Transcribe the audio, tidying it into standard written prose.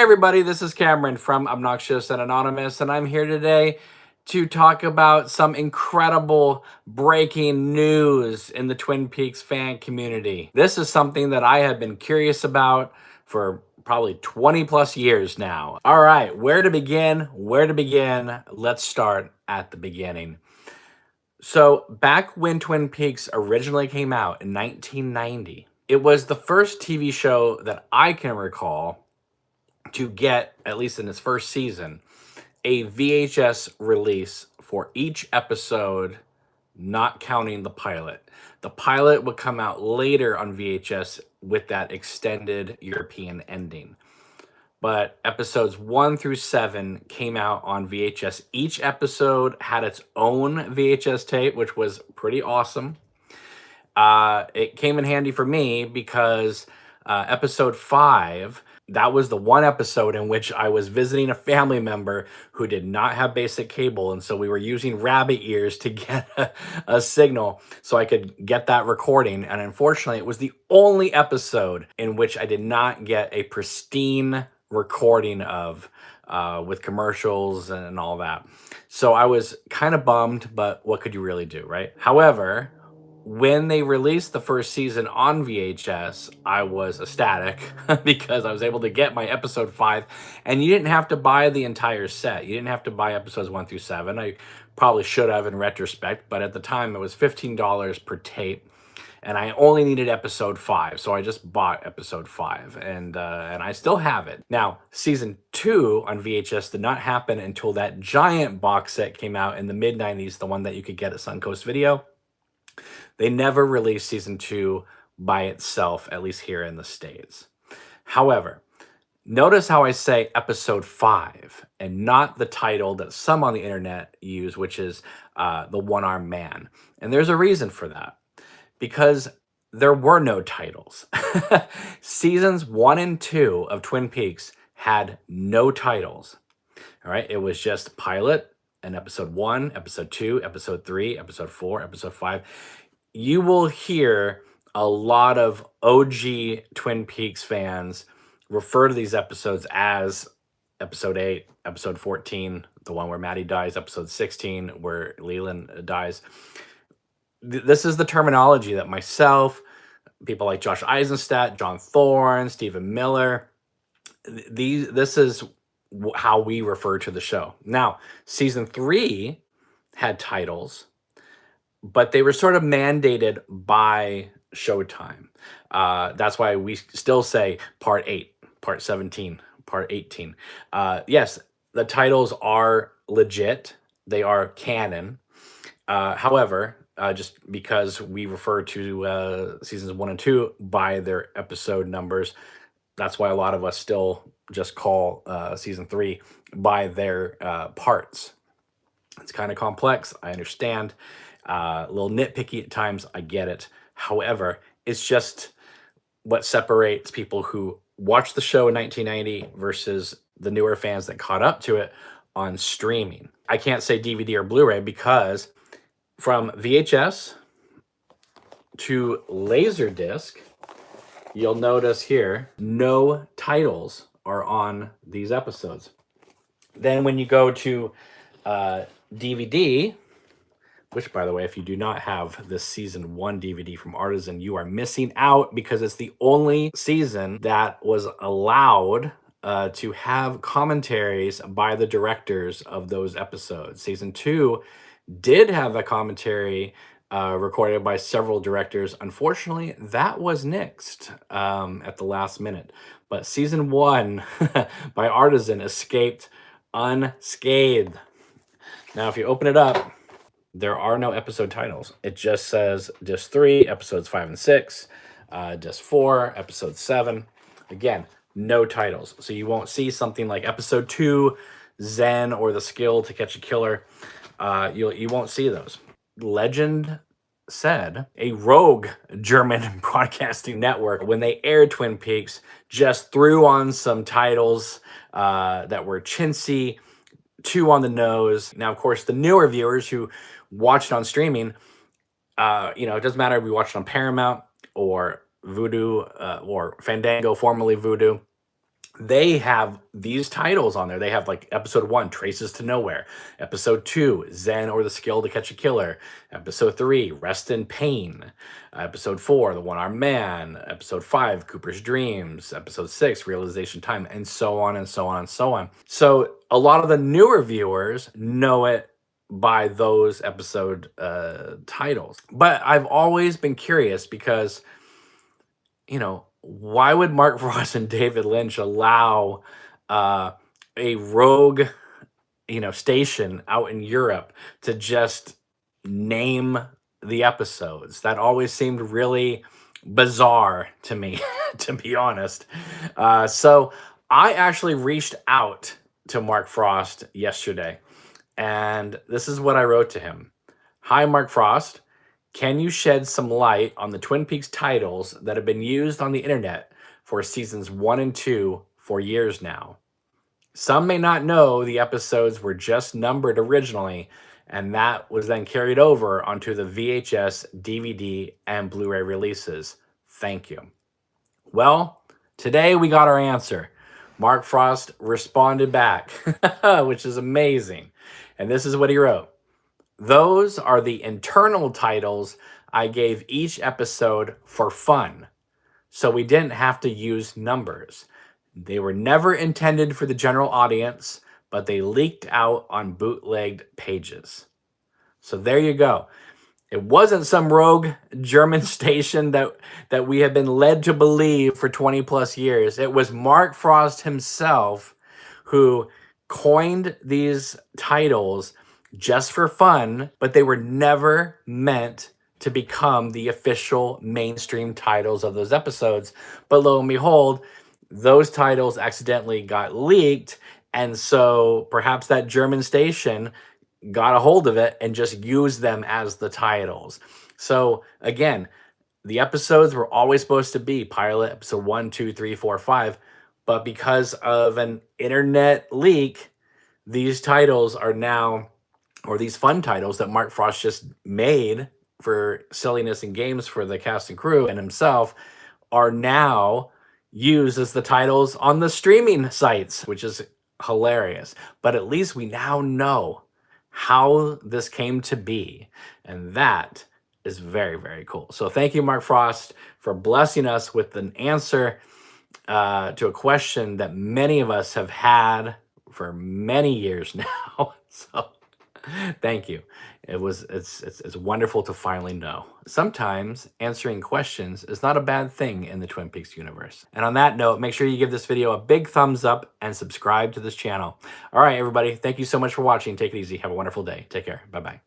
everybody, this is Cameron from Obnoxious and Anonymous, and I'm here today to talk about some incredible breaking news in the Twin Peaks fan community. This is something that I have been curious about for probably 20 plus years now. All right, where to begin? Where to begin? Let's start at the beginning. So, back when Twin Peaks originally came out in 1990, it was the first TV show that I can recall to get, at least in its first season, a VHS release for each episode, not counting the pilot. The pilot would come out later on VHS with that extended European ending. But episodes 1 through 7 came out on VHS. Each episode had its own VHS tape, which was pretty awesome. It came in handy for me because episode 5, that was the one episode in which I was visiting a family member who did not have basic cable. And so we were using rabbit ears to get a signal so I could get that recording. And unfortunately, it was the only episode in which I did not get a pristine recording of with commercials and all that. So I was kind of bummed, but what could you really do, right? However, when they released the first season on VHS, I was ecstatic because I was able to get my episode 5, and you didn't have to buy the entire set. You didn't have to buy episodes 1 through 7. I probably should have in retrospect, but at the time it was $15 per tape, and I only needed episode 5, so I just bought episode 5, and I still have it. Now, season 2 on VHS did not happen until that giant box set came out in the mid-90s, the one that you could get at Suncoast Video. They never released season 2 by itself, at least here in the States. However, notice how I say episode 5 and not the title that some on the internet use, which is The One-Armed Man. And there's a reason for that, because there were no titles. Seasons 1 and 2 of Twin Peaks had no titles. All right, it was just pilot and episode 1, episode 2, episode 3, episode 4, episode 5. You will hear a lot of OG Twin Peaks fans refer to these episodes as episode 8, episode 14, the one where Maddie dies, episode 16, where Leland dies. This is the terminology that myself, people like Josh Eisenstadt, John Thorne, Stephen Miller, this is how we refer to the show. Now, season 3 had titles, but they were sort of mandated by Showtime. That's why we still say part 8, part 17, part 18. Yes, the titles are legit. They are canon. However, just because we refer to seasons 1 and 2 by their episode numbers, that's why a lot of us still just call season 3 by their parts. It's kind of complex. I understand. A little nitpicky at times. I get it. However, it's just what separates people who watched the show in 1990 versus the newer fans that caught up to it on streaming. I can't say DVD or Blu-ray because from VHS to Laserdisc, you'll notice here, no titles are on these episodes. Then when you go to DVD, which, by the way, if you do not have this season 1 DVD from Artisan, you are missing out because it's the only season that was allowed to have commentaries by the directors of those episodes. Season 2 did have a commentary recorded by several directors. Unfortunately, that was nixed at the last minute. But season 1 by Artisan escaped unscathed. Now, if you open it up, there are no episode titles. It just says Disc 3, episodes 5 and 6, Disc 4, episode 7. Again, no titles. So you won't see something like episode 2, Zen, or The Skill to Catch a Killer. You won't see those. Legend said a rogue German broadcasting network, when they aired Twin Peaks, just threw on some titles that were chintzy, too on the nose. Now, of course, the newer viewers who watched on streaming, it doesn't matter if we watched on Paramount or Vudu or Fandango, formerly Vudu. they have these titles on there. They have like episode 1, Traces to Nowhere, episode 2, Zen or the Skill to Catch a Killer, episode 3, Rest in Pain, episode 4, The One-Armed Man, episode 5, Cooper's Dreams, episode 6, Realization Time, and so on and so on and so on. So a lot of the newer viewers know it by those episode titles. But I've always been curious because, you know, why would Mark Frost and David Lynch allow a rogue, station out in Europe to just name the episodes? That always seemed really bizarre to me, to be honest. So I actually reached out to Mark Frost yesterday, and this is what I wrote to him. Hi, Mark Frost. Can you shed some light on the Twin Peaks titles that have been used on the internet for seasons 1 and 2 for years now? Some may not know the episodes were just numbered originally, and that was then carried over onto the VHS, DVD, and Blu-ray releases. Thank you. Well, today we got our answer. Mark Frost responded back, which is amazing. And this is what he wrote. Those are the internal titles I gave each episode for fun, so we didn't have to use numbers. They were never intended for the general audience, but they leaked out on bootlegged pages. So there you go. It wasn't some rogue German station that we have been led to believe for 20 plus years. It was Mark Frost himself who coined these titles just for fun, but they were never meant to become the official mainstream titles of those episodes. But lo and behold, those titles accidentally got leaked, and so perhaps that German station got a hold of it and just used them as the titles. So again, the episodes were always supposed to be pilot episode 1, 2, 3, 4, 5, but because of an internet leak, these titles are now, or these fun titles that Mark Frost just made for silliness and games for the cast and crew and himself, are now used as the titles on the streaming sites, which is hilarious. But at least we now know how this came to be, and that is very, very cool. So thank you, Mark Frost, for blessing us with an answer to a question that many of us have had for many years now. So thank you. It's wonderful to finally know. Sometimes answering questions is not a bad thing in the Twin Peaks universe. And on that note, make sure you give this video a big thumbs up and subscribe to this channel. All right, everybody. Thank you so much for watching. Take it easy. Have a wonderful day. Take care. Bye-bye.